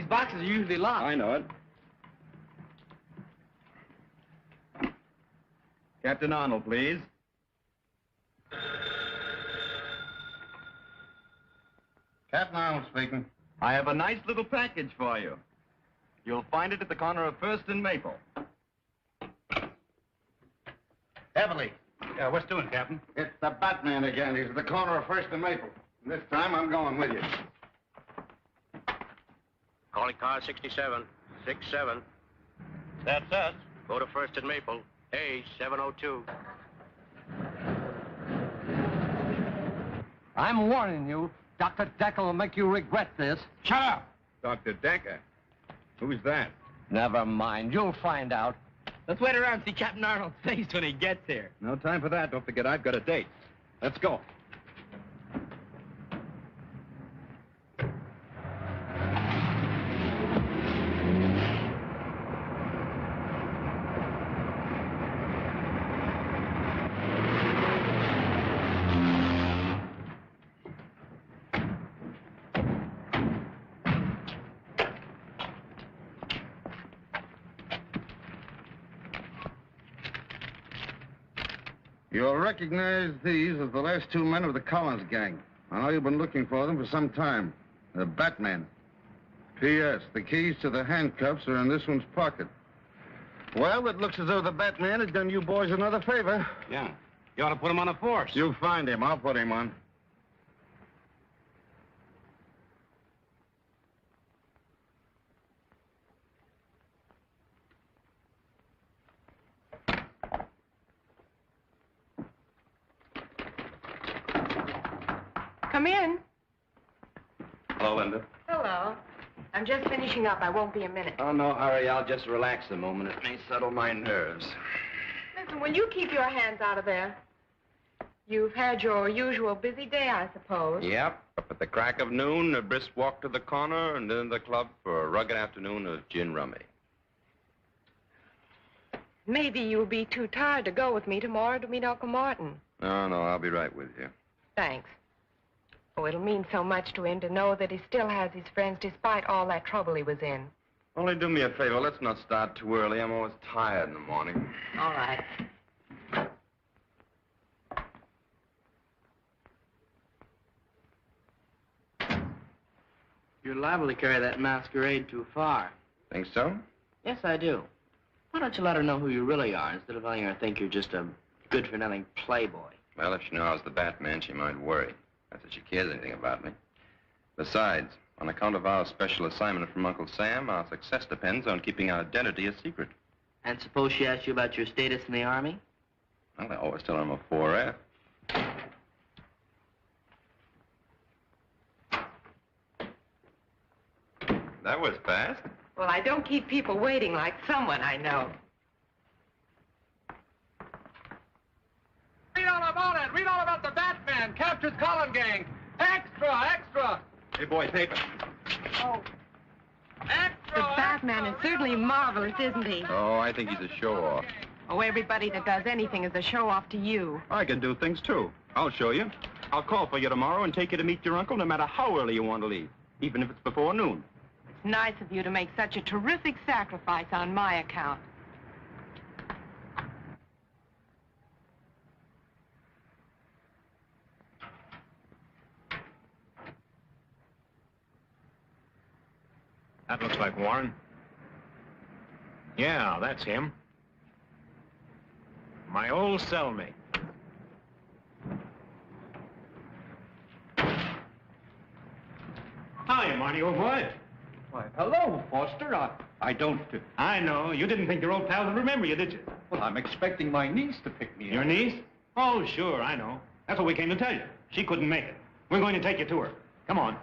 boxes are usually locked. I know it. Captain Arnold, please. Captain Arnold speaking. I have a nice little package for you. You'll find it at the corner of First and Maple. Heavily. Yeah, what's doing, Captain? It's the Batman again. He's at the corner of First and Maple. And this time, I'm going with you. Calling car 67. 67. That's us. Go to First and Maple. A 702. I'm warning you. Dr. Daka will make you regret this. Shut up! Dr. Daka. Who's that? Never mind. You'll find out. Let's wait around and see Captain Arnold's face when he gets here. No time for that. Don't forget, I've got a date. Let's go. You'll recognize these as the last two men of the Collins gang. I know you've been looking for them for some time. The Batman. P.S. The keys to the handcuffs are in this one's pocket. Well, it looks as though the Batman has done you boys another favor. Yeah. You ought to put him on a force. You find him. I'll put him on. Come in. Hello, Linda. Hello. I'm just finishing up. I won't be a minute. Oh, no hurry. I'll just relax a moment. It may settle my nerves. Listen, will you keep your hands out of there? You've had your usual busy day, I suppose. Yep. Up at the crack of noon, a brisk walk to the corner, and then the club for a rugged afternoon of gin rummy. Maybe you'll be too tired to go with me tomorrow to meet Uncle Martin. No, no, I'll be right with you. Thanks. Oh, it'll mean so much to him to know that he still has his friends despite all that trouble he was in. Only do me a favor. Let's not start too early. I'm always tired in the morning. All right. You're liable to carry that masquerade too far. Think so? Yes, I do. Why don't you let her know who you really are instead of letting her think you're just a good-for-nothing playboy? Well, if she knew I was the Batman, she might worry. Not that she cares anything about me. Besides, on account of our special assignment from Uncle Sam, our success depends on keeping our identity a secret. And suppose she asks you about your status in the Army? Well, I always tell her I'm a 4F. That was fast. Well, I don't keep people waiting like someone I know. Read all about it. Read all about the Batman. Captures Collin gang. Extra, extra. Hey, boy, paper. Oh. Extra. The Batman is certainly marvelous, isn't he? Oh, I think he's a show-off. Oh, everybody that does anything is a show-off to you. I can do things, too. I'll show you. I'll call for you tomorrow and take you to meet your uncle no matter how early you want to leave, even if it's before noon. It's nice of you to make such a terrific sacrifice on my account. That looks like Warren. Yeah, that's him. My old cellmate. Hi, Marty, old boy. Why, hello, Foster. I don't... I know. You didn't think your old pal would remember you, did you? Well, I'm expecting my niece to pick me up. Your niece? Oh, sure, I know. That's what we came to tell you. She couldn't make it. We're going to take you to her. Come on.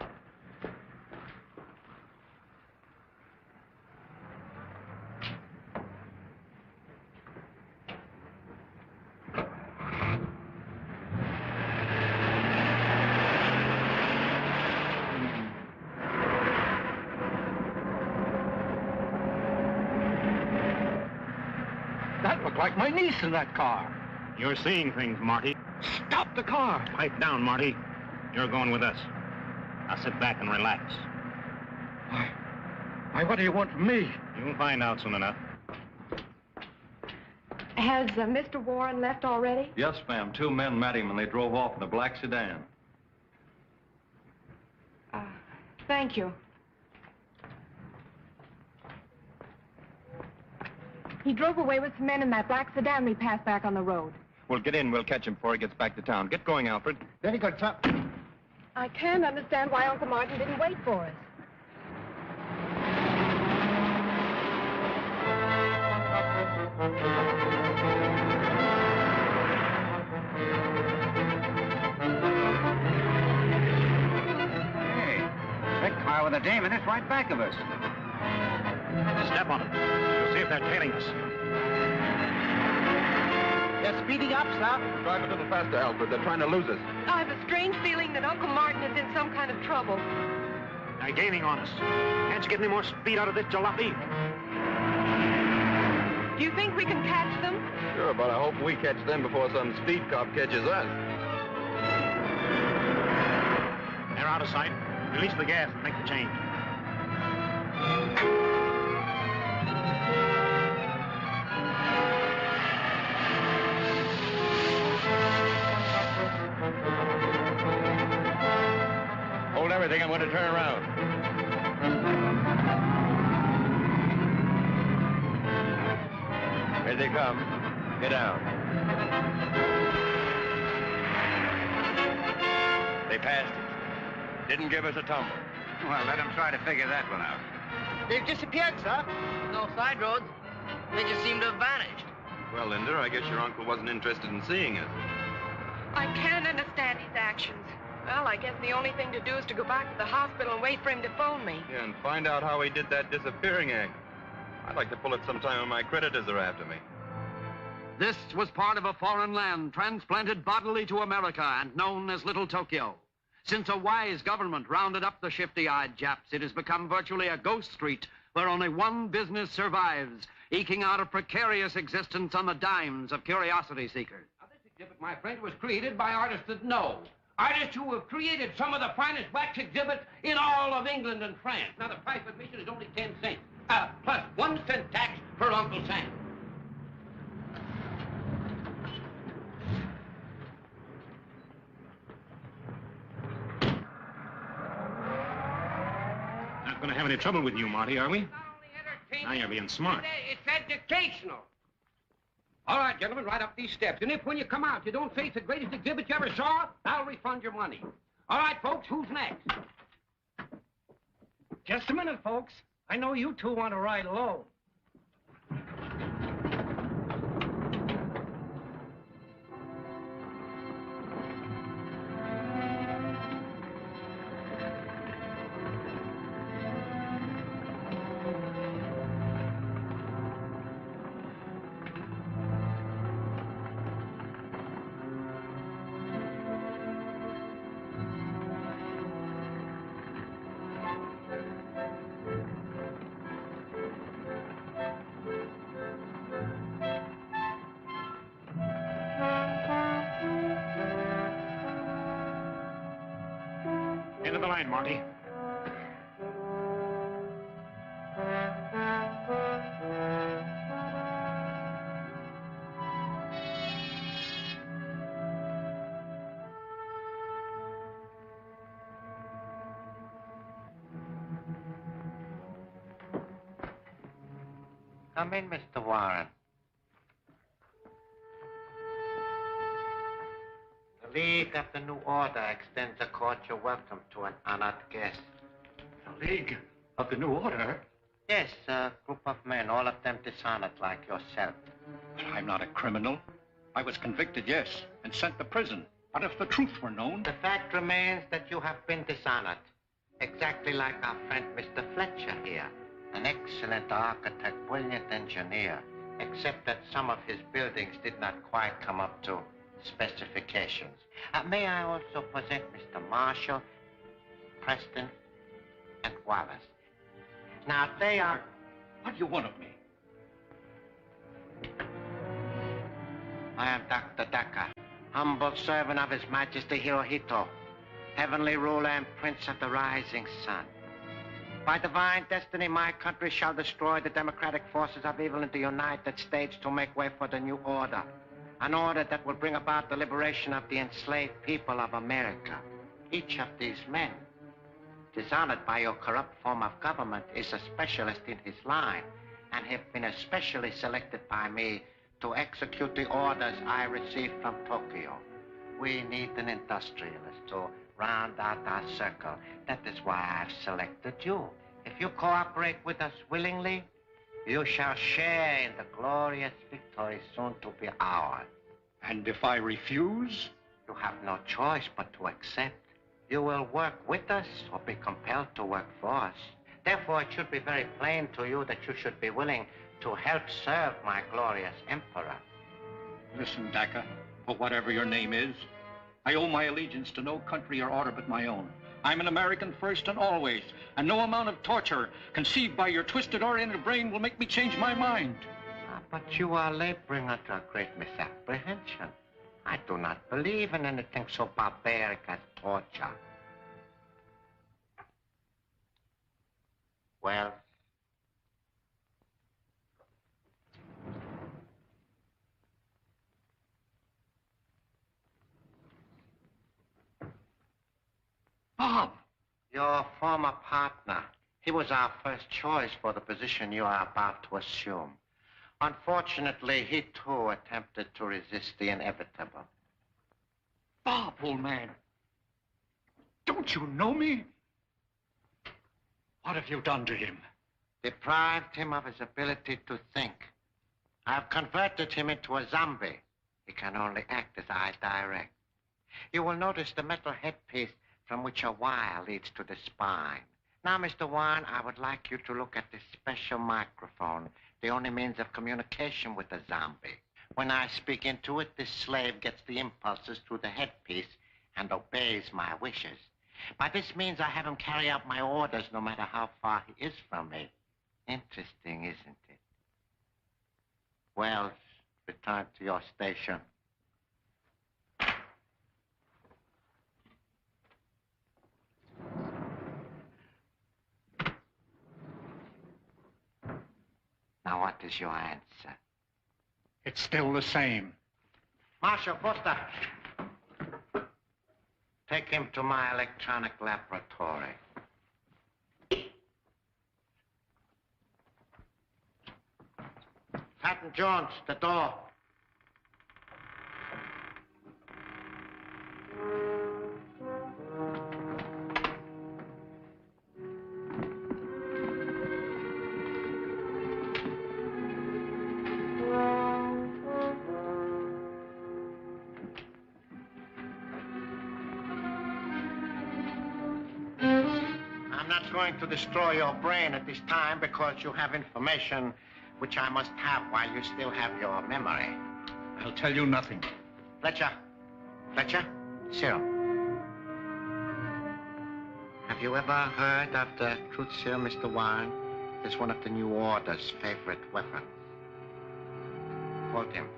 That looked like my niece in that car. You're seeing things, Marty. Stop the car. Pipe down, Marty. You're going with us. Now sit back and relax. Why, what do you want from me? You'll find out soon enough. Has Mr. Warren left already? Yes, ma'am. 2 men met him and they drove off in a black sedan. Thank you. He drove away with some men in that black sedan we passed back on the road. We'll get in. We'll catch him before he gets back to town. Get going, Alfred. Very good, sir. I can't understand why Uncle Martin didn't wait for us. Hey, that car with a dame in it's right back of us. Step on them. We'll see if they're tailing us. They're speeding up, sir. Drive a little faster, Alfred. They're trying to lose us. I have a strange feeling that Uncle Martin is in some kind of trouble. They're gaining on us. Can't you get any more speed out of this jalopy? Do you think we can catch them? Sure, but I hope we catch them before some speed cop catches us. They're out of sight. Release the gas and make the change. Hold everything. I'm going to turn around. Here they come. Get down. They passed us. Didn't give us a tumble. Well, let them try to figure that one out. They've disappeared, sir. No side roads. They just seem to have vanished. Well, Linda, I guess your uncle wasn't interested in seeing us. I can't understand his actions. Well, I guess the only thing to do is to go back to the hospital and wait for him to phone me. Yeah, and find out how he did that disappearing act. I'd like to pull it sometime when my creditors are after me. This was part of a foreign land transplanted bodily to America and known as Little Tokyo. Since a wise government rounded up the shifty-eyed Japs, it has become virtually a ghost street where only one business survives, eking out a precarious existence on the dimes of curiosity seekers. Now, this exhibit, my friend, was created by artists that know. Artists who have created some of the finest wax exhibits in all of England and France. Now, the price of admission is only 10 cents, plus 1 cent tax for Uncle Sam. Not going to have any trouble with you, Marty, are we? Not only entertainment, Now you're being smart. It's educational. All right, gentlemen, right up these steps. And if when you come out you don't face the greatest exhibit you ever saw, I'll refund your money. All right, folks, who's next? Just a minute, folks. I know you two want to ride low. End of the line, Marty. Come in, Mr. Warren. The League of the New Order extends a cordial welcome to an honored guest. The League of the New Order? Yes, a group of men, all of them dishonored like yourself. But I'm not a criminal. I was convicted, yes, and sent to prison. But if the truth were known... The fact remains that you have been dishonored. Exactly like our friend Mr. Fletcher here. An excellent architect, brilliant engineer, except that some of his buildings did not quite come up to specifications. May I also present Mr. Marshall, Preston, and Wallace. Now, they are... What do you want of me? I am Dr. Daka, humble servant of His Majesty Hirohito, heavenly ruler and prince of the rising sun. By divine destiny, my country shall destroy the democratic forces of evil in the United States to make way for the new order. An order that will bring about the liberation of the enslaved people of America. Each of these men, dishonored by your corrupt form of government, is a specialist in his line and have been especially selected by me to execute the orders I received from Tokyo. We need an industrialist to round out our circle. That is why I've selected you. If you cooperate with us willingly, you shall share in the glorious victory soon to be ours. And if I refuse? You have no choice but to accept. You will work with us or be compelled to work for us. Therefore, it should be very plain to you that you should be willing to help serve my glorious emperor. Listen, Daka, or whatever your name is, I owe my allegiance to no country or order but my own. I'm an American first and always, and no amount of torture conceived by your twisted oriented brain will make me change my mind. But you are laboring under a great misapprehension. I do not believe in anything so barbaric as torture. Well, Bob! Your former partner. He was our first choice for the position you are about to assume. Unfortunately, he too attempted to resist the inevitable. Bob, old man. Don't you know me? What have you done to him? Deprived him of his ability to think. I have converted him into a zombie. He can only act as I direct. You will notice the metal headpiece from which a wire leads to the spine. Now, Mr. Warren, I would like you to look at this special microphone, the only means of communication with the zombie. When I speak into it, this slave gets the impulses through the headpiece and obeys my wishes. By this means, I have him carry out my orders no matter how far he is from me. Interesting, isn't it? Wells, return to your station. Now, what is your answer? It's still the same. Marshal Foster, take him to my electronic laboratory. Patton Jones, the door. I'm not going to destroy your brain at this time because you have information which I must have while you still have your memory. I'll tell you nothing. Fletcher. Fletcher? Serum. Have you ever heard of the truth serum, Mr. Warren? It's one of the New Order's favorite weapons. Quote him.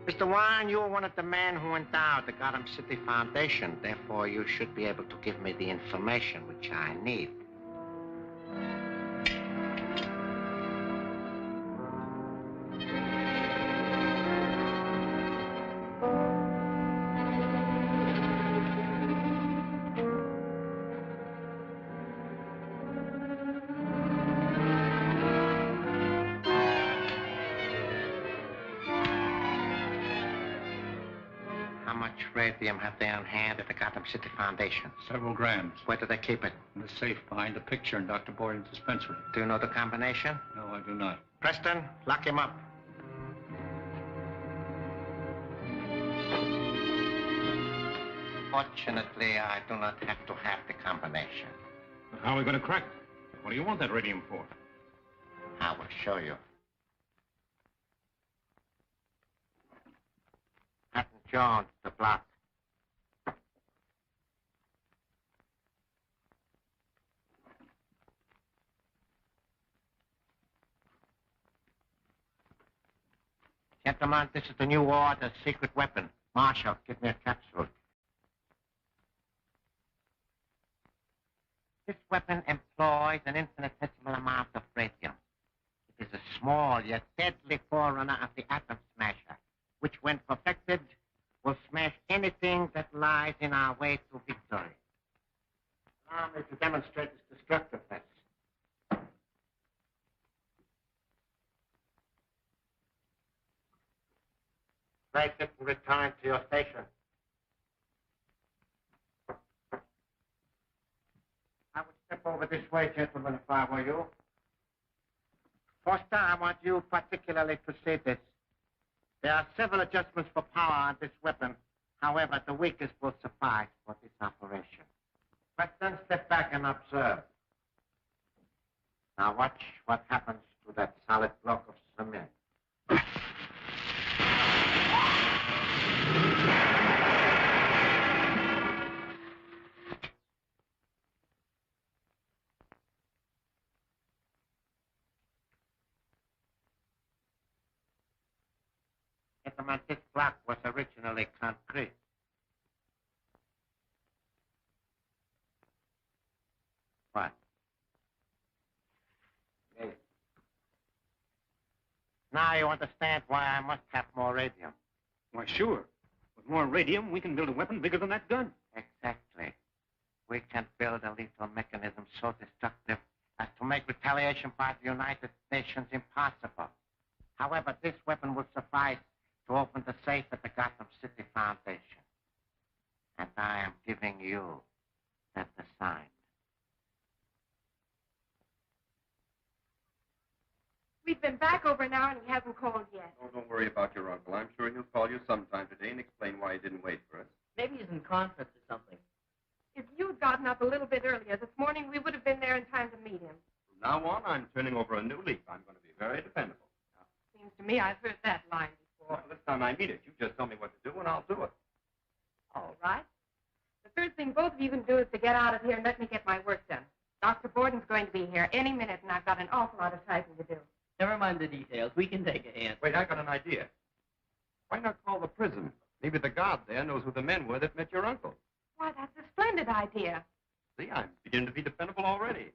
Mr. Warren, you are one of the men who endowed the Gotham City Foundation. Therefore, you should be able to give me the information which I need. How much radium have they on hand at the Gotham City Foundation? Several grams. Where do they keep it? In the safe behind the picture in Dr. Boyden's dispensary. Do you know the combination? No, I do not. Preston, lock him up. Fortunately, I do not have to have the combination. How are we going to crack it? What do you want that radium for? I will show you. Patton Jones, the block. Gentlemen, this is the New Order's secret weapon. Marshal, give me a capsule. This weapon employs an infinitesimal amount of radium. It is a small yet deadly forerunner of the atom smasher, which, when perfected, will smash anything that lies in our way to victory. Allow me to demonstrate its destructiveness. Place it and return to your station. I would step over this way, gentlemen, if I were you. Foster, I want you particularly to see this. There are several adjustments for power on this weapon. However, the weakest will suffice for this operation. But then step back and observe. Now watch what happens to that solid block of cement. Gentlemen, this block was originally concrete. What? Yes. Now you understand why I must have more radium. Why, sure. With more radium, we can build a weapon bigger than that gun. Exactly. We can build a lethal mechanism so destructive as to make retaliation by the United Nations impossible. However, this weapon will suffice to open the safe at the Gotham City Foundation. And I am giving you that assignment. We've been back over an hour and he hasn't called yet. Oh, don't worry about your uncle. I'm sure he'll call you sometime today and explain why he didn't wait for us. Maybe he's in conference or something. If you'd gotten up a little bit earlier this morning, we would have been there in time to meet him. From now on, I'm turning over a new leaf. I'm going to be very dependable. Seems to me I've heard that line before. Well, this time I mean it. You just tell me what to do and I'll do it. All right. The first thing both of you can do is to get out of here and let me get my work done. Dr. Borden's going to be here any minute, and I've got an awful lot of typing to do. Never mind the details. We can take a hand. Wait, I got an idea. Why not call the prison? Maybe the guard there knows who the men were that met your uncle. Why, that's a splendid idea. See, I'm beginning to be dependable already.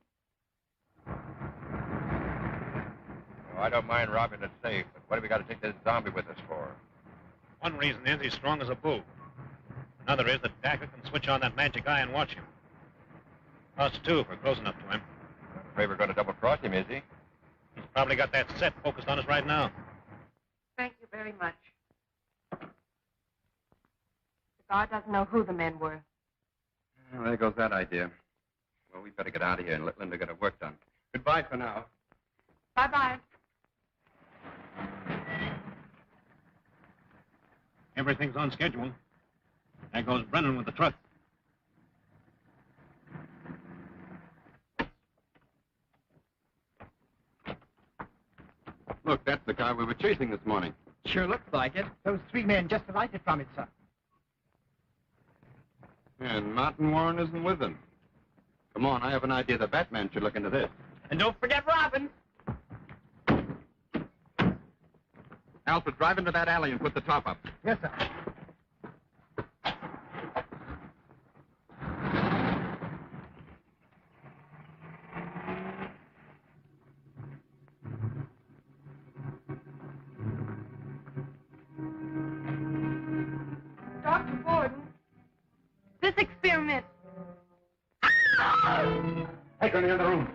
Oh, I don't mind robbing the safe, but what have we got to take this zombie with us for? One reason is he's strong as a bull. Another is that Daka can switch on that magic eye and watch him. Us, too, if we're close enough to him. I'm afraid we're going to double-cross him, is he? He's probably got that set focused on us right now. Thank you very much. The guard doesn't know who the men were. Well, there goes that idea. Well, we better get out of here and let Linda get her work done. Goodbye for now. Bye-bye. Everything's on schedule. There goes Brennan with the truck. Look, that's the guy we were chasing this morning. Sure looks like it. Those three men just alighted from it, sir. And Martin Warren isn't with them. Come on, I have an idea the Batman should look into this. And don't forget Robin. Alfred, drive into that alley and put the top up. Yes, sir. Dr. Borden, this experiment... Take her in the other room.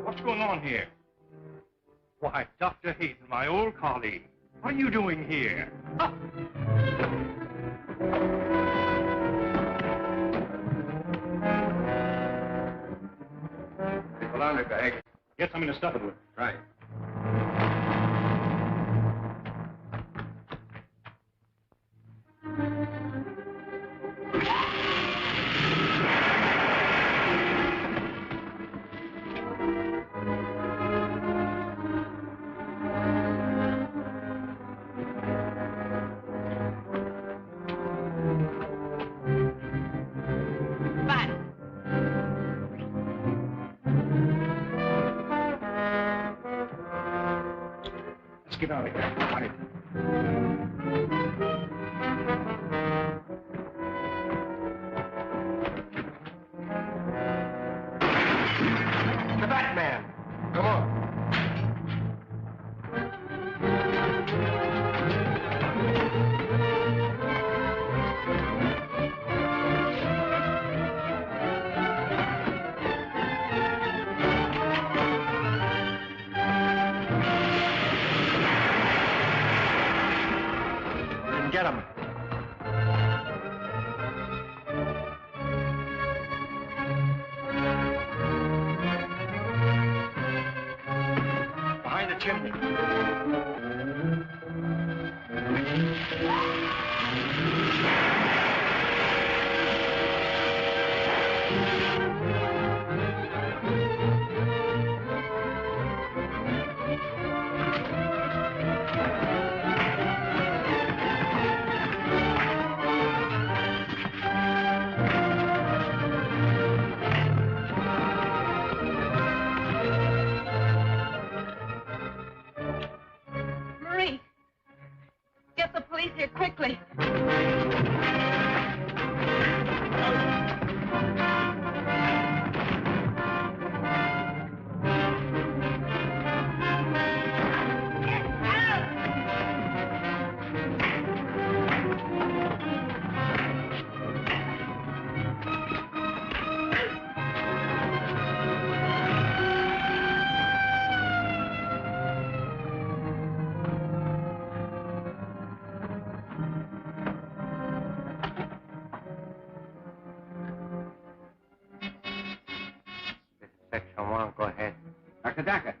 What's going on here? Why, Dr. Hayden, my old colleague. What are you doing here? Ah! The bologna bag. Get something to stuff it with. Right. get out of here. Quiet. The Batman. Come on. Get him. Behind the chimney. Marie, get the police here quickly. Section 1, go ahead. Dr. Daka,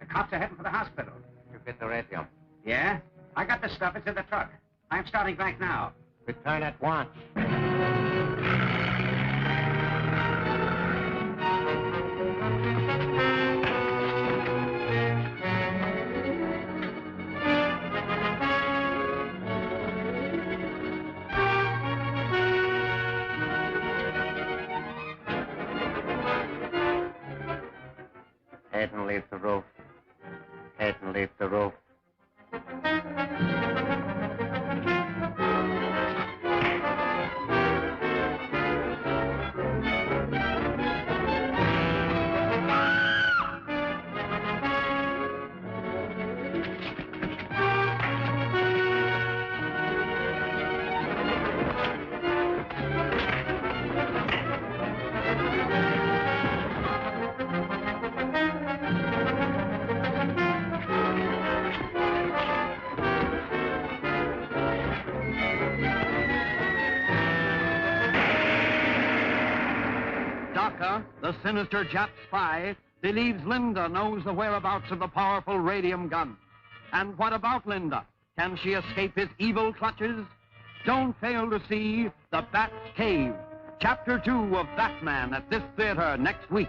the cops are heading for the hospital. You get the radium. Yeah? I got the stuff. It's in the truck. I'm starting back now. Return at once. Head and leave the roof. Head and leave the roof. Daka, the sinister Jap spy, believes Linda knows the whereabouts of the powerful radium gun. And what about Linda? Can she escape his evil clutches? Don't fail to see The Batcave, Chapter 2 of Batman at this theater next week.